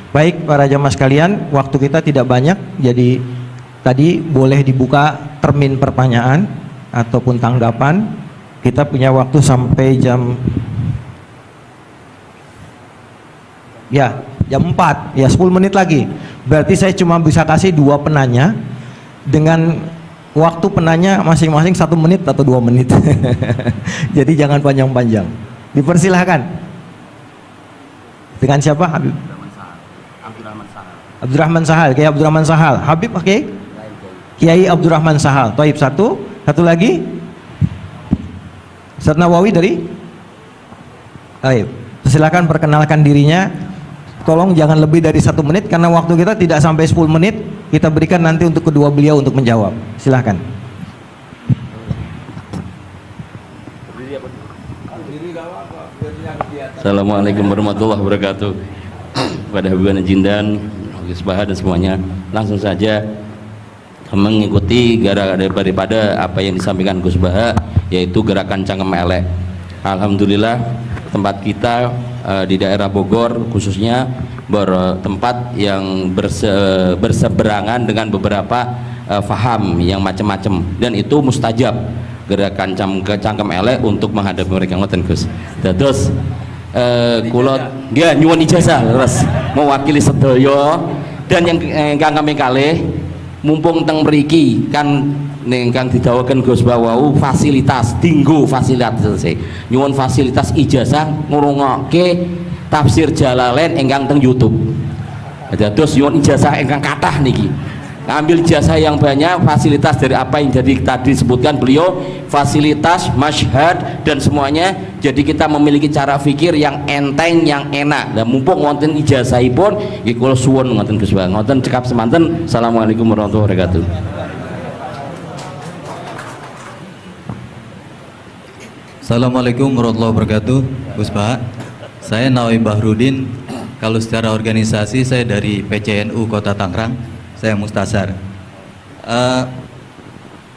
Baik para jamaah sekalian, waktu kita tidak banyak, jadi tadi boleh dibuka termin pertanyaan ataupun tanggapan. Kita punya waktu sampai jam 4, ya 10 menit lagi. Berarti saya cuma bisa kasih 2 penanya dengan waktu penanya masing-masing 1 menit atau 2 menit. Jadi jangan panjang-panjang. Dipersilahkan. Dengan siapa? Habib? Abdurrahman Sahal. Kiai Abdurrahman Sahal. Habib oke? Okay? Kiai Abdurrahman Sahal. Taib satu lagi. Ustaz Nawawi dari? Taib. Silakan perkenalkan dirinya. Tolong jangan lebih dari 1 menit karena waktu kita tidak sampai 10 menit. Kita berikan nanti untuk kedua beliau untuk menjawab. Silakan. Assalamualaikum warahmatullahi wabarakatuh. Pada Habibana Jindan, Gus Baha dan semuanya, langsung saja mengikuti daripada apa yang disampaikan Gus Baha, yaitu gerakan Cangkem Elek. Alhamdulillah tempat kita di daerah Bogor khususnya bertempat yang berseberangan dengan beberapa faham yang macam-macam, dan itu mustajab gerakan Cangkem Elek untuk menghadapi mereka ngoten Gus. Terus kulot dia nyuwun ijazah terus mewakili sedaya, dan yang kami kalih mumpung teng mriki kan ingkang didhawuhaken Gus Bawau fasilitas dinggo fasilitas nyuwun fasilitas ijazah ngrungokke tafsir Jalalain ingkang teng YouTube. Terus nyuwun ijazah ingkang kathah niki. Ambil jasa yang banyak, fasilitas dari apa yang jadi tadi disebutkan beliau, fasilitas, masyhad dan semuanya. Jadi kita memiliki cara fikir yang enteng, yang enak. Dan mumpung wonten ijazahipun, nggih kula suwun ngoten Gus Bang. Ngoten cekap semanten. Assalamualaikum warahmatullahi wabarakatuh. Assalamualaikum warahmatullahi wabarakatuh. Gus Pak, saya Nawawi Bahrudin. Kalau secara organisasi saya dari PCNU Kota Tangerang. Saya Mustasar.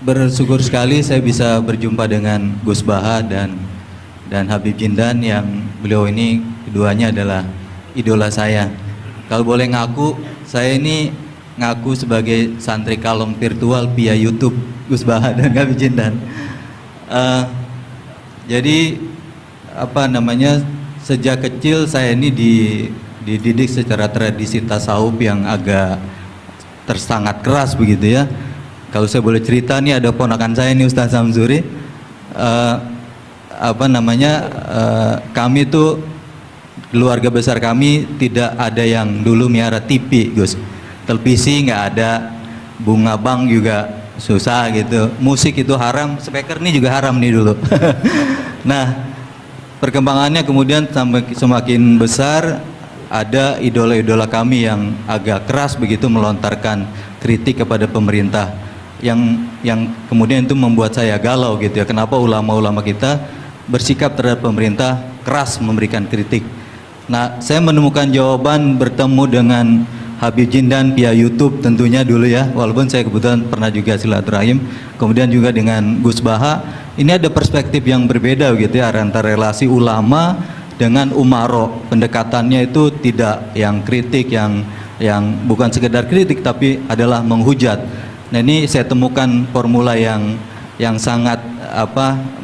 Bersyukur sekali saya bisa berjumpa dengan Gus Baha dan Habib Jindan yang beliau ini keduanya adalah idola saya. Kalau boleh ngaku, saya ini ngaku sebagai santri kalong virtual via YouTube Gus Baha dan Habib Jindan. Jadi apa namanya, sejak kecil saya ini dididik secara tradisi tasawuf yang agak tersangat keras begitu ya. Kalau saya boleh cerita nih, ada ponakan saya nih Ustaz Samsuri, kami tuh keluarga besar kami tidak ada yang dulu miara TV Gus, televisi nggak ada, bunga bank juga susah gitu, musik itu haram, speaker nih juga haram nih dulu. Nah perkembangannya kemudian sampai semakin besar, ada idola-idola kami yang agak keras begitu melontarkan kritik kepada pemerintah, yang kemudian itu membuat saya galau gitu ya, kenapa ulama-ulama kita bersikap terhadap pemerintah keras memberikan kritik. Nah saya menemukan jawaban bertemu dengan Habib Jindan via YouTube tentunya dulu ya, walaupun saya kebetulan pernah juga silaturahim, kemudian juga dengan Gus Baha. Ini ada perspektif yang berbeda gitu ya, antara relasi ulama dengan umaro. Pendekatannya itu tidak yang kritik, yang bukan sekedar kritik tapi adalah menghujat. Nah ini saya temukan formula yang sangat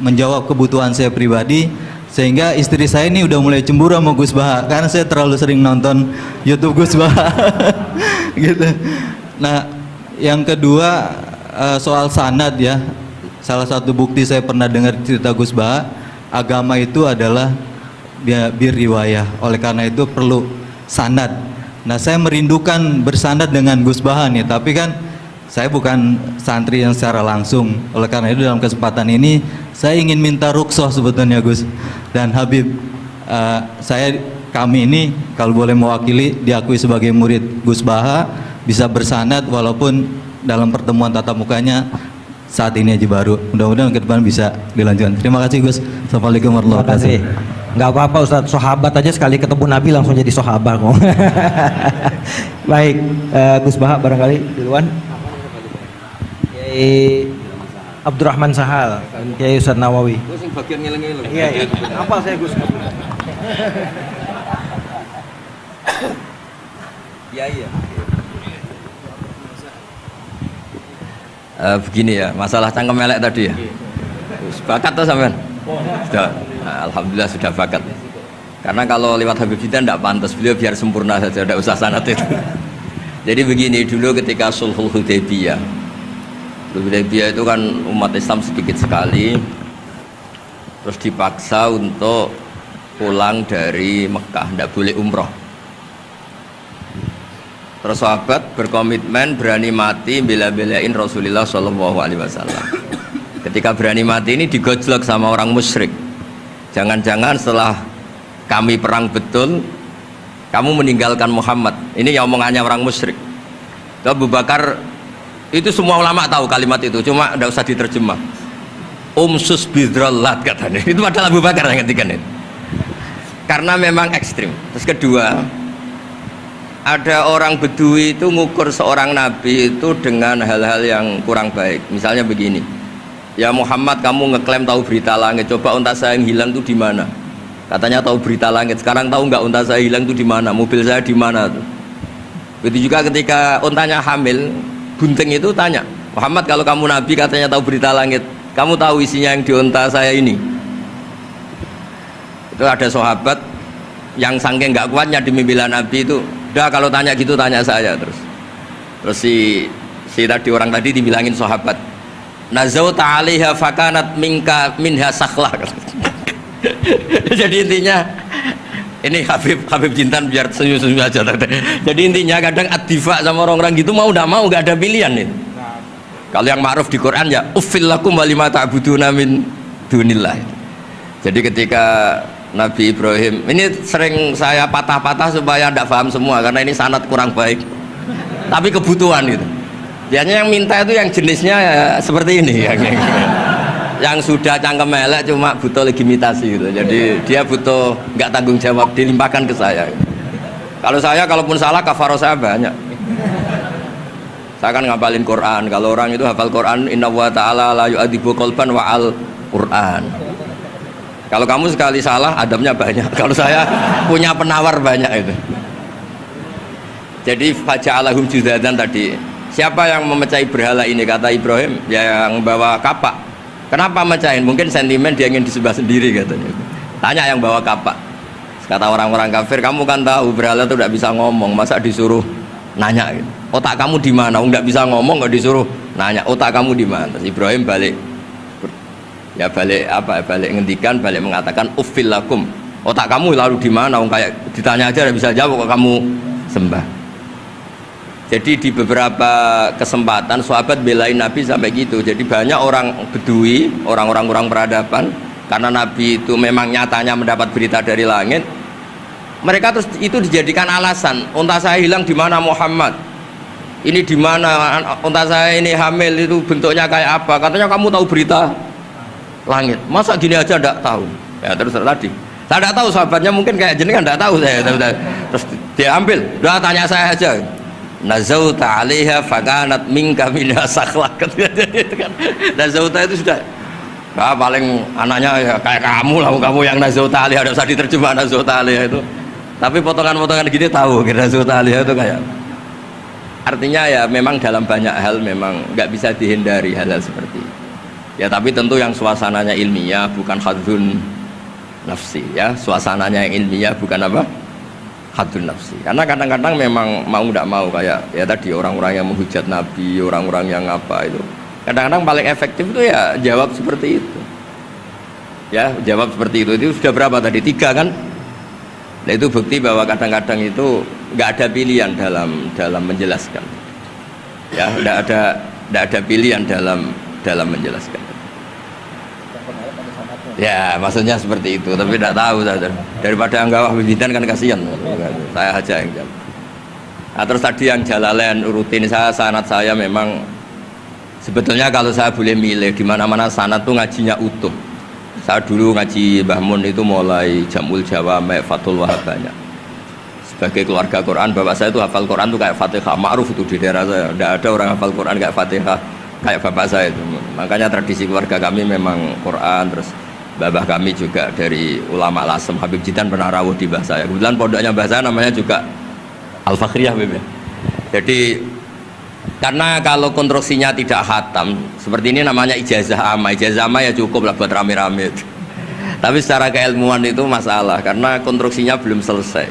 menjawab kebutuhan saya pribadi, sehingga istri saya ini udah mulai cemburu sama Gus Baha karena saya terlalu sering nonton YouTube Gus Baha. Gitu. Nah yang kedua, soal sanad ya, salah satu bukti saya pernah dengar cerita Gus Baha, agama itu adalah bir riwayah, oleh karena itu perlu sanad. Nah saya merindukan bersanad dengan Gus Baha nih, tapi kan saya bukan santri yang secara langsung, oleh karena itu dalam kesempatan ini saya ingin minta rukhsah sebetulnya Gus dan Habib, kami ini kalau boleh mewakili diakui sebagai murid Gus Baha, bisa bersanad walaupun dalam pertemuan tatap mukanya saat ini aja baru. Mudah-mudahan ke depan bisa dilanjutkan. Terima kasih Gus. Assalamualaikum warahmatullahi wabarakatuh. Nggak apa-apa Ustadz, sahabat aja sekali ketemu Nabi langsung jadi sahabat kok. Baik, Gus Baha barangkali duluan. Kiai Abdurrahman Sahal, Kiai Ustadz Nawawi. Gus yang bagian ngeleng-ngeleng. Iya. Apa saya Gus? Iya. Begini ya, masalah cangkem elek tadi ya. Bakat tuh sampean? Sudah, alhamdulillah sudah bakat. Karena kalau lewat Habib Jidan tidak pantas, beliau biar sempurna saja, tidak usah sanad itu. Jadi begini, dulu ketika Sulhul Hudaybiyah itu kan umat Islam sedikit sekali, terus dipaksa untuk pulang dari Mekah, tidak boleh umroh. Terus sahabat berkomitmen berani mati bela-belain Rasulullah SAW. Ketika berani mati ini digojlok sama orang musyrik. Jangan-jangan setelah kami perang betul, kamu meninggalkan Muhammad. Ini yang omongannya orang musyrik. Abu Bakar, itu semua ulama tahu kalimat itu, cuma tidak usah diterjemah. Umsus bidrallat katanya. Itu adalah Abu Bakar yang ngetikan itu. Karena memang ekstrim. Terus kedua, ada orang Bedui itu ngukur seorang nabi itu dengan hal-hal yang kurang baik. Misalnya begini, ya Muhammad, kamu ngeklaim tahu berita langit, coba unta saya yang hilang itu di mana? Katanya tahu berita langit, sekarang tahu nggak unta saya hilang itu di mana? Mobil saya di mana tuh? Begitu juga ketika untanya hamil, bunting itu tanya, Muhammad, kalau kamu nabi katanya tahu berita langit, kamu tahu isinya yang di unta saya ini? Itu ada sahabat yang saking nggak kuatnya demi bela nabi itu, udah kalau tanya gitu tanya saya terus. Terus si tadi orang tadi dibilangin sahabat, nazauta 'alaiha fakanat minha sakhlah. Jadi intinya ini Habib Jintan biar senyum-senyum aja. Jadi intinya kadang ad-difa sama orang-orang gitu mau tidak mau nggak ada pilihan itu. Kalau yang ma'ruf di Quran ya uffil lakum wa lima ta'buduna min dunillah. Jadi ketika Nabi Ibrahim, ini sering saya patah-patah supaya tidak paham semua karena ini sanad kurang baik, tapi kebutuhan gitu. Biasanya yang minta itu yang jenisnya ya, seperti ini yang sudah cangkem elek cuma butuh legitimasi gitu. Jadi dia butuh nggak tanggung jawab, dilimpahkan ke saya. Kalau saya kalaupun salah kafaro saya banyak. Saya kan ngapalin Quran. Kalau orang itu hafal Quran, inna wa ta'ala la yu'adzibu qalban wa al Quran. Kalau kamu sekali salah, adabnya banyak. Kalau saya punya penawar banyak itu. Jadi faja'alahum judadan tadi. Siapa yang memecahi berhala ini? Kata Ibrahim, ya yang bawa kapak. Kenapa mecahin? Mungkin sentimen dia ingin disembah sendiri katanya. Tanya yang bawa kapak. Kata orang-orang kafir, kamu kan tahu berhala itu tidak bisa ngomong, masa disuruh nanya gitu. Otak kamu di mana? Nggak bisa ngomong, nggak disuruh nanya. Otak kamu di mana? Terus Ibrahim balik ngendikan, balik mengatakan uffil lakum, otak kamu lalu di mana? Kayak ditanya aja tidak bisa jawab kok kamu sembah. Jadi di beberapa kesempatan sahabat belain Nabi sampai gitu. Jadi banyak orang Bedui, orang-orang peradaban, karena Nabi itu memang nyatanya mendapat berita dari langit, mereka terus itu dijadikan alasan. Unta saya hilang di mana Muhammad? Ini di mana? Unta saya ini hamil, itu bentuknya kayak apa? Katanya kamu tahu berita langit, masa gini aja enggak tahu? Ya terus tadi saya enggak tahu, sahabatnya mungkin kayak jenengan enggak tahu saya. Terus dia ambil, udah tanya saya aja. Nazauta 'alaiha fakanat minka minha sakhlah. Nazauta itu sudah paling anaknya ya kayak kamu lah, kamu yang nazauta 'alaiha, enggak usah diterjemah nazauta 'alaiha itu. Tapi potongan-potongan gini tahu kira nazauta 'alaiha itu kayak. Artinya ya memang dalam banyak hal memang nggak bisa dihindari hal-hal seperti itu. Ya tapi tentu yang suasananya ilmiah, bukan hadun nafsi ya. Suasananya yang ilmiah bukan apa? Hadun nafsi. Karena kadang-kadang memang mau tidak mau kayak ya tadi orang-orang yang menghujat Nabi, orang-orang yang apa itu. Kadang-kadang paling efektif itu ya jawab seperti itu. Ya, jawab seperti itu. Itu sudah berapa tadi? 3 kan? Nah, itu bukti bahwa kadang-kadang itu nggak ada pilihan dalam menjelaskan. Ya, tidak ada pilihan dalam menjelaskan. Ya, maksudnya seperti itu, tapi tidak tahu saja. Daripada anggap Wijidan kan kasihan. Saya aja yang jawab. Nah, terus tadi yang Jalalain rutin sanad saya memang sebetulnya kalau saya boleh milih di mana-mana sanad tuh ngajinya utuh. Saya dulu ngaji Mbah Mun itu mulai Jamul Jawami, Fathul Wahab banyak. Sebagai keluarga Quran, bapak saya itu hafal Quran tuh kayak Fatihah, ma'ruf itu di daerah saya. Tidak ada orang hafal Quran kayak Fatihah kayak bapak saya itu. Makanya tradisi keluarga kami memang Quran. Terus babah kami juga dari ulama Lasem, Habib Jidan pernah rawuh di mbah saya. Kebetulan pondoknya mbah saya namanya juga Al-Fakhriyah Beb. Jadi karena kalau konstruksinya tidak khatam seperti ini namanya ijazah amma. Ijazah amma ya cukup lah buat rame-rame. Tapi secara keilmuan itu masalah karena konstruksinya belum selesai.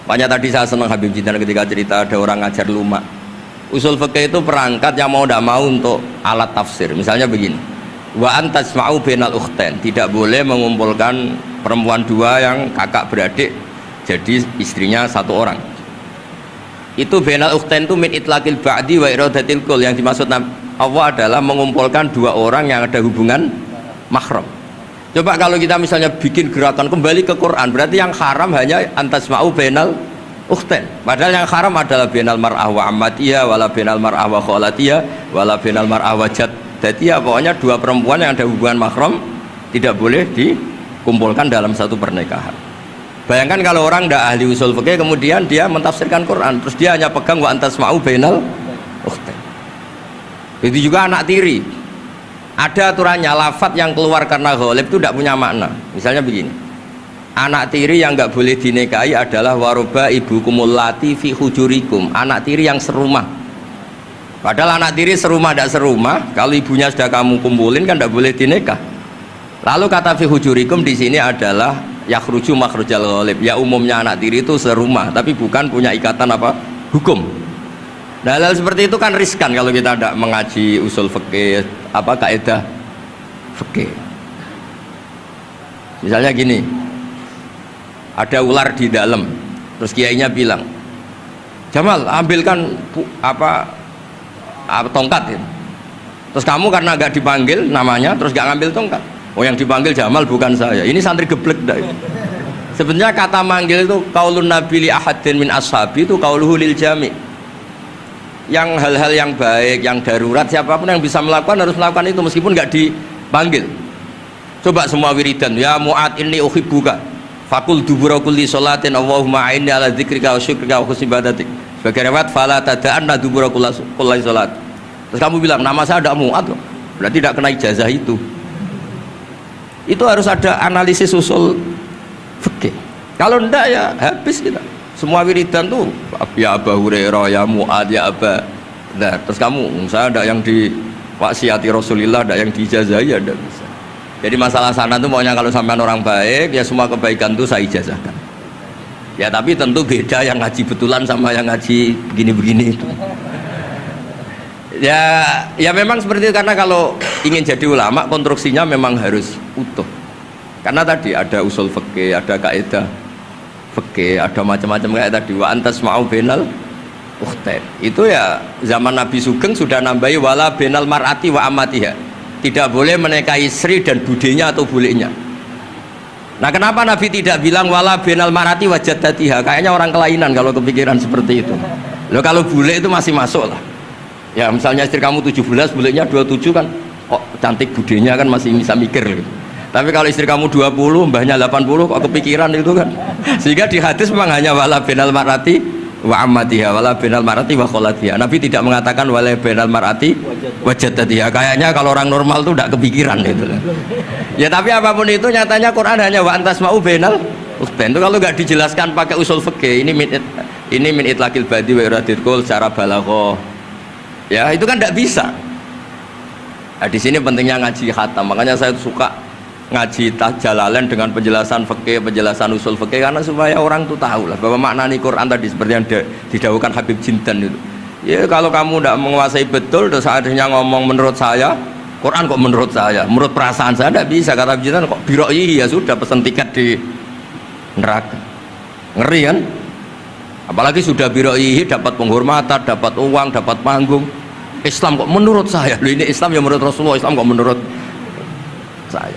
Makanya tadi saya senang Habib Jindan ketika cerita ada orang ngajar lumak. Usul fikih itu perangkat yang mau tidak mau untuk alat tafsir. Misalnya begini, wa antasma'u bainal ukhtain, tidak boleh mengumpulkan perempuan dua yang kakak beradik jadi istrinya satu orang. Itu bainal ukhtain itu min itlaqil ba'di wa iradatil kul, yang dimaksud Allah adalah mengumpulkan dua orang yang ada hubungan mahram. Coba kalau kita misalnya bikin gerakan kembali ke Quran, berarti yang haram hanya antasma'u bainal ukhtain. Padahal yang haram adalah bainal mar'ah wa ammatiyah wala bainal mar'ah wa khalatiyah wala bainal mar'ah wa jaddatiyah. Pokoknya dua perempuan yang ada hubungan mahram tidak boleh dikumpulkan dalam satu pernikahan. Bayangkan kalau orang tidak ahli usul fikih kemudian dia mentafsirkan Quran terus dia hanya pegang wa antasma'u bainal ukhtain. Itu juga anak tiri. Ada aturannya, lafadz yang keluar karena ghalib itu tidak punya makna. Misalnya begini, anak tiri yang nggak boleh dinikahi adalah waroba ibu kumulati fi hujurikum, anak tiri yang serumah. Padahal anak tiri serumah tidak serumah, kalau ibunya sudah kamu kumpulin kan tidak boleh dinikah. Lalu kata fi hujurikum di sini adalah yakhruju makhrujal ghalib, ya umumnya anak tiri itu serumah tapi bukan punya ikatan apa hukum. Nah, hal seperti itu kan riskan kalau kita tidak mengaji usul fikih apa kaidah fikih. Misalnya gini, ada ular di dalam, terus kiainya bilang, Jamal ambilkan tongkat ya. Terus kamu karena gak dipanggil namanya terus gak ngambil tongkat. Oh yang dipanggil Jamal bukan saya, ini santri geblek dah. Sebenarnya kata manggil itu qaulun nabi li ahadin min ashabi itu qauluhu lil jami'. Yang hal-hal yang baik, yang darurat, siapapun yang bisa melakukan harus melakukan itu meskipun nggak dipanggil. Coba semua wiridan, ya Mu'ad inni uhibbuka fakul dubura kulli sholatin Allahumma a'inni ala dzikrika wa syukrika wa husni ibadatik. Sebagai riwayat fala tada'anna dubura kulli sholat. Terus kamu bilang nama saya ada Mu'ad loh, berarti tidak kena ijazah itu. Itu harus ada analisis usul fikih. Kalau enggak ya habis kita. Semua wiridan tuh ya Abu Hurairah, ya Mu'ad, ya Aba. Nah, terus kamu, saya ada yang diwasiati Rasulullah, ada yang diijazahi, ada bisa. Jadi masalah sana tuh maunya kalau sampean orang baik, ya semua kebaikan tuh saya ijazahkan. Ya tapi tentu beda yang ngaji betulan sama yang ngaji begini-begini itu. Ya memang seperti itu karena kalau ingin jadi ulama konstruksinya memang harus utuh. Karena tadi ada usul fikih, ada kaidah fikih, ada macam-macam kayak tadi wa antasma'u bainal ukhtain. Itu ya zaman Nabi Sugeng sudah nambahi wala bainal mar'ati wa amatiha. Tidak boleh menikahi istri dan budenya atau bulenya. Nah, kenapa Nabi tidak bilang wala bainal mar'ati wa jaddatiha? Kayaknya orang kelainan kalau kepikiran seperti itu. Loh kalau bule itu masih masuk lah. Ya misalnya istri kamu 17, bulenya 27 kan kok cantik budenya kan masih bisa mikir gitu. Tapi kalau istri kamu 20, mbahnya 80 kok kepikiran itu kan. Sehingga di hadis memang hanya wala bainal mar'ati wa ammatiha wala bainal mar'ati wa kholatiha. Nabi tidak mengatakan wala bainal mar'ati wa jaddatiha. Kayaknya kalau orang normal tuh tidak kepikiran itu. Ya tapi apapun itu nyatanya Quran hanya wa antasma'u bainal ukhtain. Itu kalau nggak dijelaskan pakai usul fikih ini min itlaqil badi wa iradatil kul secara balaghah. Ya itu kan tidak bisa. Nah, di sini pentingnya ngaji khatam. Makanya saya suka ngaji Jalalain dengan penjelasan fikih, penjelasan usul fikih karena supaya orang tuh tahu lah bahwa maknani Quran tadi seperti yang didahulukan Habib Jindan itu. Ya kalau kamu tidak menguasai betul terus akhirnya ngomong menurut saya, Quran kok menurut saya, menurut perasaan saya tidak bisa. Kata Habib Jindan kok biroi ya sudah pesan tiket di neraka. Ngeri kan? Apalagi sudah biroi dapat penghormatan, dapat uang, dapat panggung. Islam kok menurut saya. Loh ini Islam ya menurut Rasulullah, Islam kok menurut saya.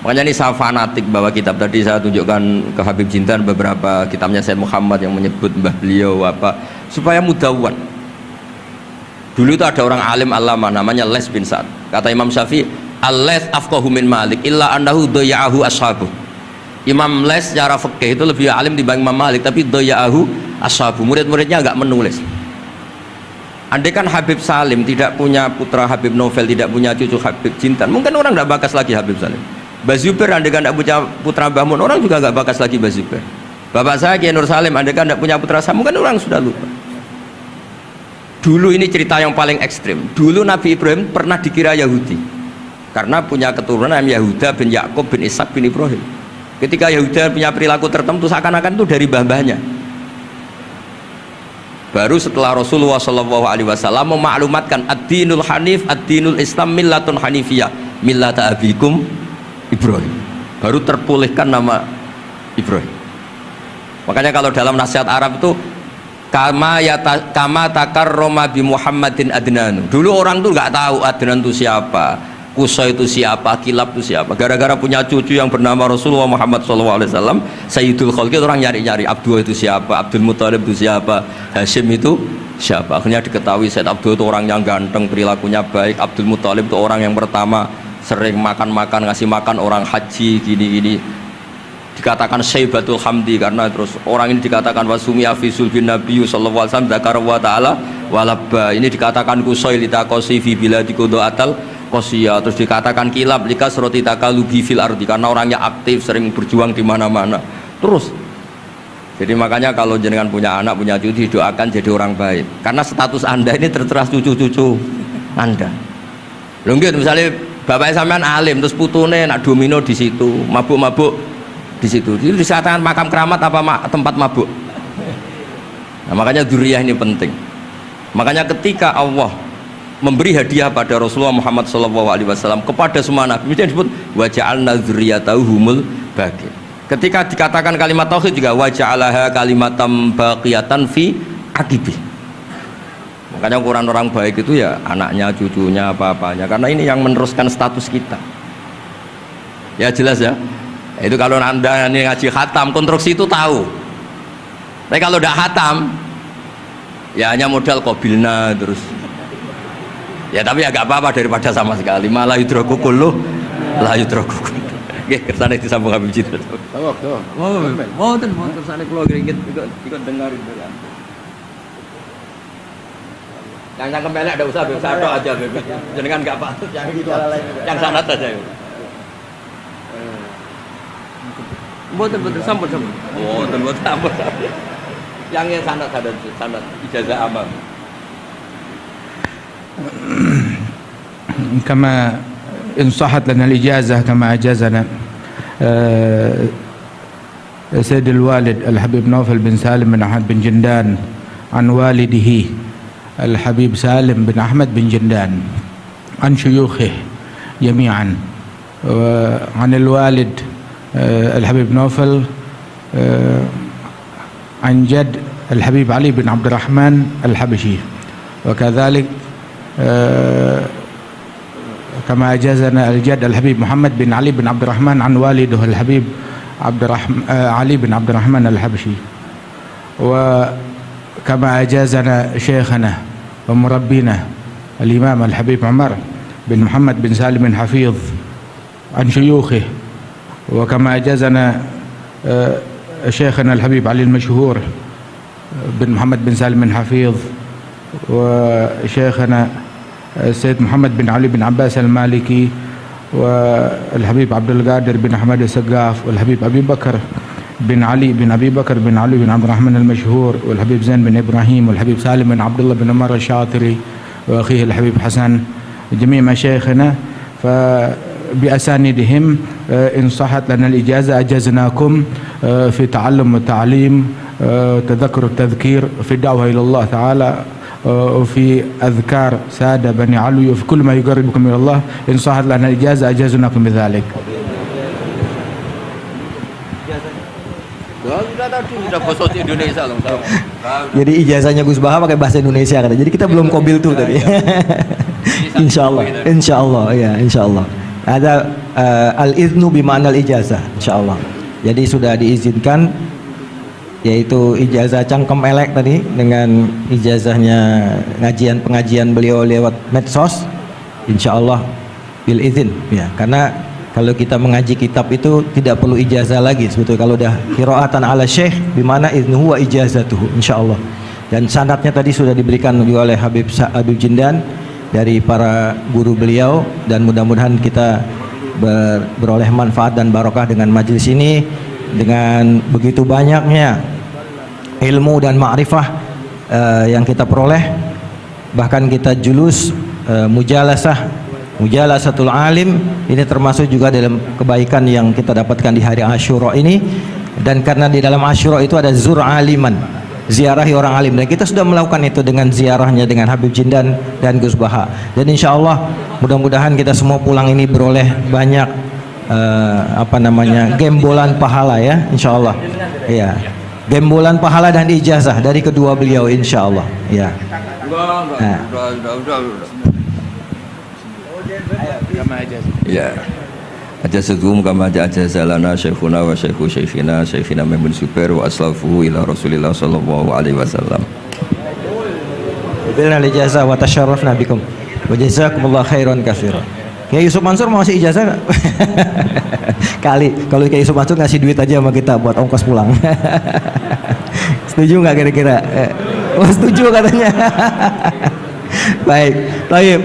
Makanya ini saya fanatik bahwa kitab tadi saya tunjukkan ke Habib Jindan beberapa kitabnya Said Muhammad yang menyebut mbah beliau apa supaya mudawwan. Dulu itu ada orang alim alama namanya Les bin Sa'ad. Kata Imam Syafi'i, "Al-Les afqahu min Malik illa annahu dayya'ahu ashabu." Imam Les secara fikih itu lebih alim dibanding Imam Malik tapi dayya'ahu ashabu. Murid-muridnya enggak menulis. Andai kan Habib Salim tidak punya putra Habib Novel, tidak punya cucu Habib Jindan, mungkin orang enggak bakas lagi Habib Salim. Mbah Zubair andai kan tidak punya putra Mbah Mun, orang juga nggak bakas lagi Mbah Zubair. Bapak saya Kiai Nur Salim, Anda kan tidak punya putra saya, mungkin orang sudah lupa. Dulu ini cerita yang paling ekstrim. Dulu Nabi Ibrahim pernah dikira Yahudi karena punya keturunan Yahuda bin Yakub bin Ishak bin Ibrahim. Ketika Yahuda punya perilaku tertentu seakan-akan itu dari mbah-mbahnya. Baru setelah Rasulullah SAW memaklumatkan ad-dinul hanif, ad-dinul Islam millatun hanifiyah, millata abikum Ibrahim. Baru terpulihkan nama Ibrahim. Makanya kalau dalam nasihat Arab itu kama takarroma bi Muhammadin Adnan. Dulu orang tuh nggak tahu Adnan itu siapa, Qusay itu siapa, Kilab itu siapa. Gara-gara punya cucu yang bernama Rasulullah Muhammad SAW, Sayyidul Khalqi, orang nyari-nyari Abdullah itu siapa, Abdul Muthalib itu siapa, Hashim itu siapa. Akhirnya diketahui Sayyid Abdul itu orang yang ganteng, perilakunya baik. Abdul Muthalib itu orang yang pertama sering makan-makan, ngasih makan orang haji gini-gini. Dikatakan Syaibatul Hamdi karena terus orang ini dikatakan wasumi afisul bin Nabi sallallahu alaihi wasallam dzakara wa ta'ala walabba. Ini dikatakan Qusay litaqasi fi biladi qudatal qasiya. Terus dikatakan Kilab likasrati takalubi fil ardi karena orangnya aktif, sering berjuang di mana-mana. Terus jadi makanya kalau jenengan punya anak, punya cucu, doakan jadi orang baik. Karena status Anda ini tertera cucu-cucu Anda. Lho nggih misalnya bapaknya sampean alim terus putune nak domino di situ, mabuk-mabuk di situ. Itu disatakan makam keramat apa tempat mabuk. Nah, makanya dzurriyyah ini penting. Makanya ketika Allah memberi hadiah pada Rasulullah Muhammad SAW kepada semua nabi, itu disebut wa ja'alna dzurriyyatahu humul baqin. Ketika dikatakan kalimat tauhid juga wa ja'alaha kalimatam baqiyatan fi aqibi. Makanya ukuran orang baik itu ya anaknya, cucunya, apa-apanya, karena ini yang meneruskan status kita. Ya jelas ya. Itu kalau Anda ini ngaji khatam, konstruksi itu tahu. Tapi kalau tidak khatam, ya hanya modal qabilna terus. Ya tapi ya gak apa-apa daripada sama sekali. Malah yudraku kullu la yudraku. Nggih, kersane disambung Habib Jid. Mau kersane kula ngringit ikut dengarin dulu. Yang kembali ada usaha tok aja, Beb. Jenengan enggak patut yang itu. Yang sanad saja. Mboten sampun. Mboten sampun. Yang sanad ijazah amal. كما إن صحت لنا الإجازة كما أجازنا سيد الوالد الحبيب نوفل بن سالم بن أحمد بن جندان عن والده الحبيب سالم بن أحمد بن جندان عن شيوخه جميعا وعن الوالد الحبيب نوفل عن جد الحبيب علي بن عبد الرحمن الحبشي وكذلك كما أجازنا الجد الحبيب محمد بن علي بن عبد الرحمن عن والده الحبيب علي بن عبد الرحمن الحبشي وكما أجازنا شيخنا ومربينا الإمام الحبيب عمر بن محمد بن سالم حفيظ عن شيوخه وكما أجازنا شيخنا الحبيب علي المشهور بن محمد بن سالم حفيظ وشيخنا السيد محمد بن علي بن عباس المالكي والحبيب عبد القادر بن أحمد السقاف والحبيب أبي بكر بن علي بن أبي بكر بن علي بن عبد الرحمن المشهور والحبيب زين بن إبراهيم والحبيب سالم بن عبد الله بن عمر الشاطري وأخيه الحبيب حسن جميع مشايخنا فبأسانيدهم إن صحت لنا الإجازة أجزناكم في تعلم والتعليم تذكر التذكير في الدعوة إلى الله تعالى وفي أذكار سادة بني علوي وفي كل ما يقربكم إلى الله إن صحت لنا الإجازة أجازناكم بذلك. Jadi ijazahnya Gus Baha pakai bahasa Indonesia kan. Jadi kita belum qabil tuh tadi. Insyaallah ya, insyaallah. Ada al-iznu bima'na al-ijazah, insyaallah. Jadi sudah diizinkan, yaitu ijazah cangkem elek tadi dengan ijazahnya pengajian beliau lewat medsos, insyaallah bil izin ya. Karena kalau kita mengaji kitab itu tidak perlu ijazah lagi sebetulnya kalau udah qiraatan ala syekh bimana iznuhu wa ijazatuhu insyaallah. Dan sanadnya tadi sudah diberikan juga oleh Habib Jindan dari para guru beliau, dan mudah-mudahan kita beroleh manfaat dan barokah dengan majelis ini. dengan begitu banyaknya ilmu dan ma'rifah yang kita peroleh, bahkan kita julus mujalasatul alim, ini termasuk juga dalam kebaikan yang kita dapatkan di hari Asyura ini. Dan karena di dalam Asyura itu ada zur aliman, ziarahi orang alim, dan kita sudah melakukan itu dengan ziarahnya dengan Habib Jindan dan Gus Baha. Dan insya Allah mudah-mudahan kita semua pulang ini beroleh banyak gembolan pahala ya, insya Allah. Iya, gembolan pahala dan ijazah dari kedua beliau insya Allah. Ya. Ya. Ajazatuhum kama ajazalana syekhuna wa syekhu syekhina Maimun Zubair wa aslafuhu ila Rasulillah sallallahu alaihi wasallam. Bilna ijazah wa tasyarrafna bikum. Wa jazakumullah khairan katsiran. Kiai Yusuf Mansur mau ngasih ijazah enggak? Kali kalau Kiai Yusuf Mansur ngasih duit aja sama kita buat ongkos pulang. Setuju enggak kira-kira? Oh, setuju katanya. Baik,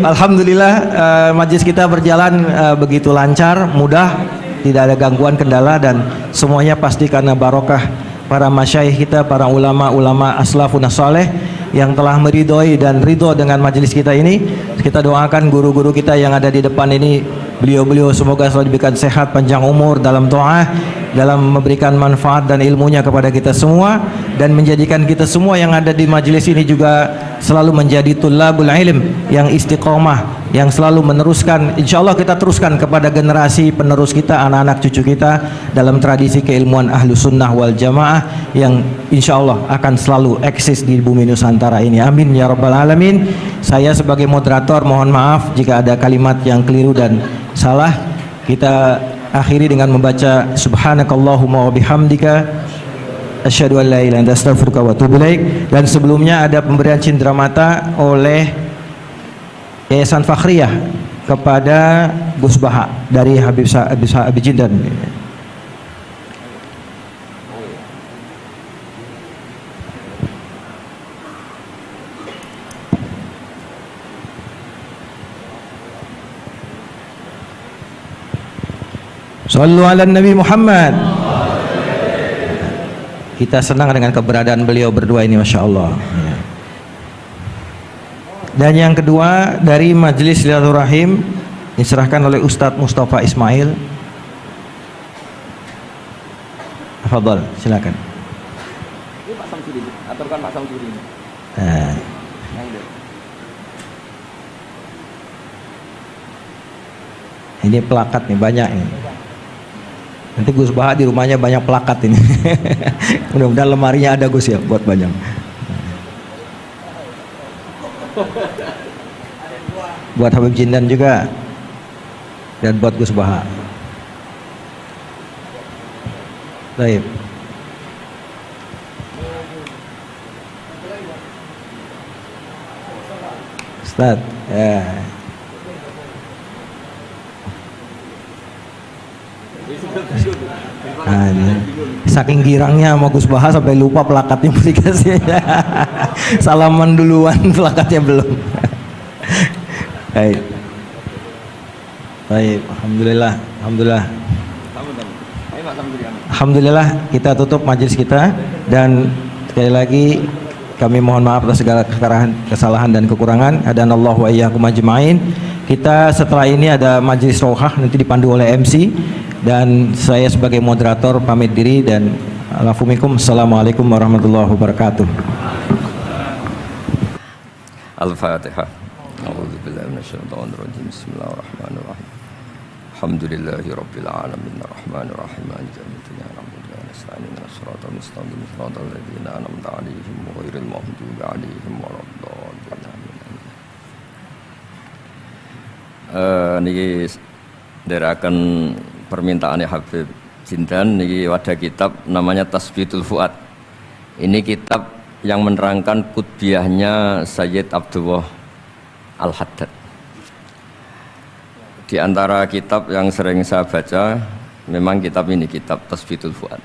alhamdulillah majlis kita berjalan begitu lancar, mudah, tidak ada gangguan kendala, dan semuanya pasti karena barokah para masyayikh kita, para ulama-ulama aslafun saleh yang telah meridhoi dan ridho dengan majlis kita ini. Kita doakan guru-guru kita yang ada di depan ini, beliau-beliau semoga selalu diberikan sehat, panjang umur dalam doa, dalam memberikan manfaat dan ilmunya kepada kita semua, dan menjadikan kita semua yang ada di majelis ini juga selalu menjadi tullabul ilm yang istiqomah, yang selalu meneruskan, insya Allah kita teruskan kepada generasi penerus kita, anak-anak cucu kita, dalam tradisi keilmuan ahlu sunnah wal jamaah yang insya Allah akan selalu eksis di bumi Nusantara ini. Amin ya rabbal alamin. Saya sebagai moderator mohon maaf jika ada kalimat yang keliru dan salah. Kita akhiri dengan membaca subhanakallahumma wa bihamdika asyhadu an la ilaha illa anta astaghfiruka wa atubu ilaik. Dan sebelumnya ada pemberian cindera mata oleh Yayasan Fakhriyah kepada Gus Baha dari Habib Jindan. Sallu ala Nabi Muhammad. Kita senang dengan keberadaan beliau berdua ini, Masya Allah. Dan yang kedua dari Majelis Silaturahim diserahkan oleh Ustadz Mustafa Ismail. Fadhal, silakan. Ini Pak Samsuri, aturkan Pak Samsuri. Ini pelakat nih, banyak ini. Nanti Gus Baha di rumahnya banyak pelakat ini. Mudah-mudahan lemarinya ada Gus ya buat banyak. Buat Habib Jindan juga, dan buat Gus Baha. Baik. Ustaz, ya. Saking girangnya sama Gus Baha sampai lupa plakatnya mau dikasih. Salaman duluan, plakatnya belum. Baik. Baik, alhamdulillah, alhamdulillah. Alhamdulillah kita tutup majelis kita, dan sekali lagi kami mohon maaf atas segala kesalahan dan kekurangan. Hadanallahu wa iyyakum ajmain. Kita setelah ini ada majelis rohah nanti dipandu oleh MC, dan saya sebagai moderator pamit diri dan alafumikum. Assalamualaikum warahmatullahi wabarakatuh. Al-Fatihah. A'udzubillahi minasyaitonir rajim. Bismillahirrahmanirrahim. Alhamdulillahi rabbil alamin arrahmanir rahim maliki yaumiddin iyyaka nasta'in ihdinas siratal mustaqim siratal ladzina an'amta 'alaihim ghairil maghdubi 'alaihim waladdallin. Niki ndherekaken permintaane Habib Jindan niki wadah kitab namanya Tasbitul Fuad. Ini kitab yang menerangkan kutbiahnya Sayyid Abdullah Al-Haddad. Di antara kitab yang sering saya baca memang kitab ini, kitab Tasbitul Fuad.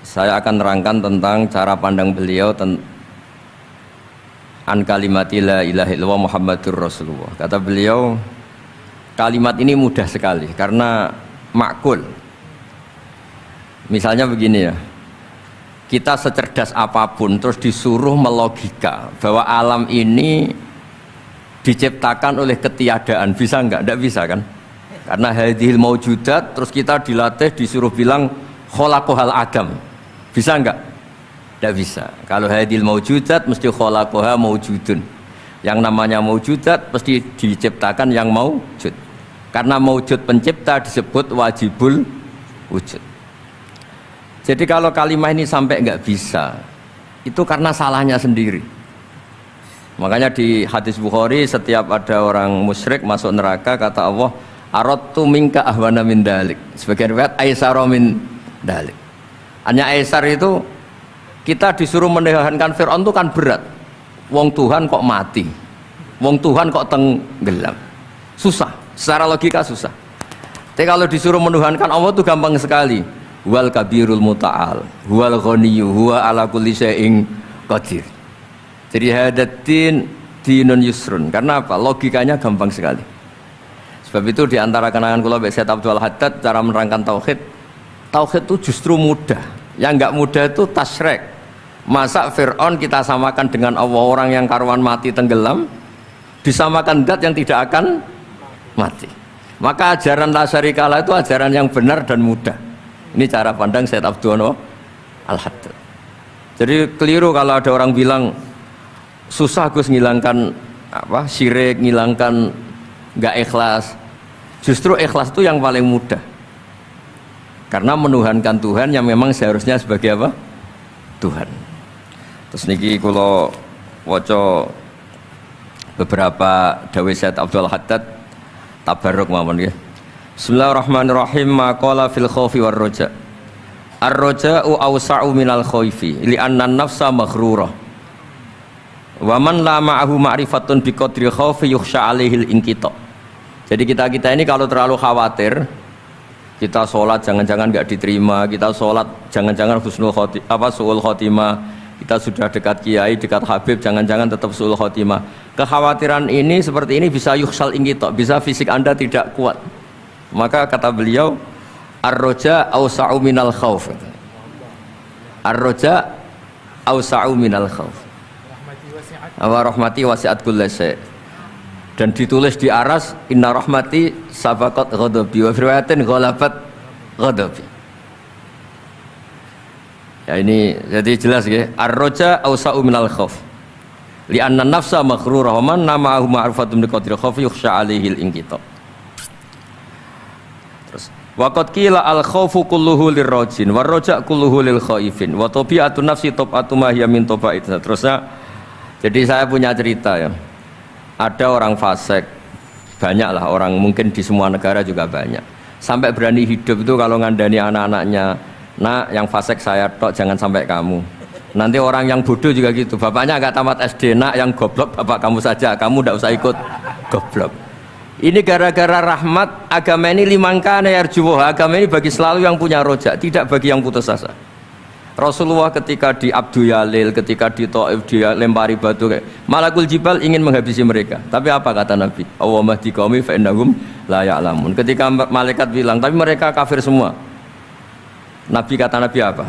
Saya akan nerangkan tentang cara pandang beliau an kalimati la ilaha illallah Muhammadur Rasulullah. Kata beliau, kalimat ini mudah sekali karena makul. Misalnya begini ya, kita secerdas apapun terus disuruh melogika bahwa alam ini diciptakan oleh ketiadaan, bisa enggak? Enggak bisa kan? Karena hadhil maujudat, terus kita dilatih disuruh bilang khalaqahal adam, bisa enggak? Enggak bisa. Kalau hadhil maujudat mesti khalaqaha maujudun. Yang namanya maujudat mesti diciptakan yang maujud. Karena maujud pencipta disebut wajibul wujud. Jadi kalau kalimat ini sampai enggak bisa, itu karena salahnya sendiri. Makanya di hadis Bukhari, setiap ada orang musyrik masuk neraka, kata Allah, aradtu minka ahwana min dalik. Sebagian riwayat aisara min dalik. Hanya aisar itu, kita disuruh menahankan Fir'aun itu kan berat. Wong Tuhan kok mati, wong Tuhan kok tenggelam, susah, secara logika susah. Tapi kalau disuruh menuhankan Allah itu gampang sekali. Wal kabirul muta'al, wal ghaniyyu, huwa ala kulli syai'in qadir. Jadi hadatin dinun yusrun. Karena apa? Logikanya gampang sekali. Sebab itu diantara kenangan kula Mbak Syed Abdul Haddad cara menerangkan tauhid, tauhid itu justru mudah. Yang enggak mudah itu tasyrik. Masa Fir'aun kita samakan dengan Allah, orang yang karuan mati tenggelam, disamakan zat yang tidak akan mati. Maka ajaran la syarikalah itu ajaran yang benar dan mudah. Ini cara pandang Syed Abdul Al-Haddad. Jadi keliru kalau ada orang bilang susah Gus ngilangkan apa syirik, ngilangkan nggak ikhlas. Justru ikhlas itu yang paling mudah, karena menuhankan Tuhan yang memang seharusnya sebagai apa? Tuhan. Terus niki kalau waca beberapa dawuh Syed Abdul Haddad tabarruk mawon ya. Bismillahirrahmanirrahim. Maqala fil khaufi war raja. Ar-raja'u awsa'u minal khaufi li'anna an-nafsa maghrurah. Wa man la ma'ahu ma'rifatun bi qadri khaufi yukhsha 'alaihil inqita. Jadi kita ini kalau terlalu khawatir, kita sholat jangan-jangan enggak diterima, kita sholat jangan-jangan husnul khotimah, apa suul khotimah, kita sudah dekat kiai, dekat habib, jangan-jangan tetap suul khotimah. Kekhawatiran ini seperti ini bisa yukhsal inqita, bisa fisik Anda tidak kuat. Maka kata beliau, ar-raja awsa'u minal khauf. Ar-raja awsa'u minal khauf. Wa rahmati wasi'at kulli syai'. Dan ditulis di aras, inna rahmati sabaqat ghadabi wa riwayatin ghalabat ghadabi. Ya ini jadi jelas ya. Ar-raja awsa'u minal khauf. Li'anna nafsa maghrurah wa man nama'ahu ma'rifatun bi qadri khaufi yukhsha 'alaihil inqita. Waqad qila al khaufu kulluhu lirrajin war raja kulluhu lil khaifin wa tabi'atun nafsi tab'atu ma hiya min taba'id. Terusnya, jadi saya punya cerita ya. Ada orang fasik, banyaklah orang, mungkin di semua negara juga banyak. Sampai berani hidup itu kalau ngandani anak-anaknya, nak yang fasik saya tok, jangan sampai kamu. Nanti orang yang bodoh juga gitu, bapaknya agak tamat SD, nak yang goblok bapak kamu saja, kamu tidak usah ikut goblok. Ini gara-gara rahmat agama ini limangkana yarjuwah, agama ini bagi selalu yang punya rojak, tidak bagi yang putus asa. Rasulullah ketika di Abdul Yalil, ketika di Taif dia lempari batu, Malakul Jibal ingin menghabisi mereka. Tapi apa kata Nabi? Allahumma hdi qaumi fa innahum la ya'lamun. Ketika malaikat bilang, tapi mereka kafir semua. Nabi kata Nabi apa?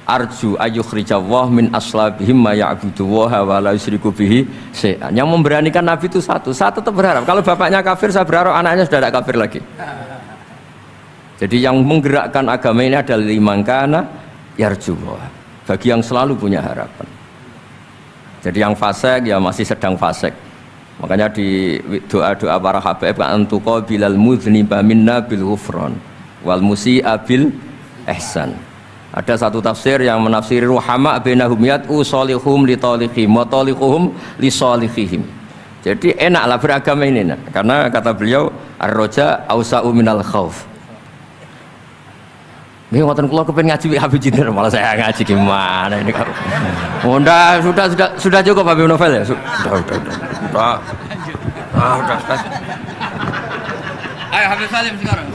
Arju ayyukhrijawah min aslabihim ma ya'budu wa la yusyriku bihi syai'an. Yang memberanikan Nabi itu satu. Saya tetap berharap kalau bapaknya kafir, saya berharap anaknya sudah tidak kafir lagi. Jadi yang menggerakkan agama ini adalah limangkana yarjuwah, bagi yang selalu punya harapan. Jadi yang fasik ya masih sedang fasik. Makanya di doa-doa para habaib kan antuqa bilal mudhniba minna bil ghufran wal musi'a bil ihsan. Ada satu tafsir yang menafsiri ruhama bainahum yat'u salihum li taliqihim wa taliquhum li salihihim. Jadi enaklah beragama ini nak. Karena kata beliau ar-raja awsa'u minal khauf. Nggih ngoten kula kepen ngaji Habib Jinner, malah saya ngaji gimana ini kamu. Sudah cukup Habib Novel ya? Sudah. Ayo Habib Salim sekarang.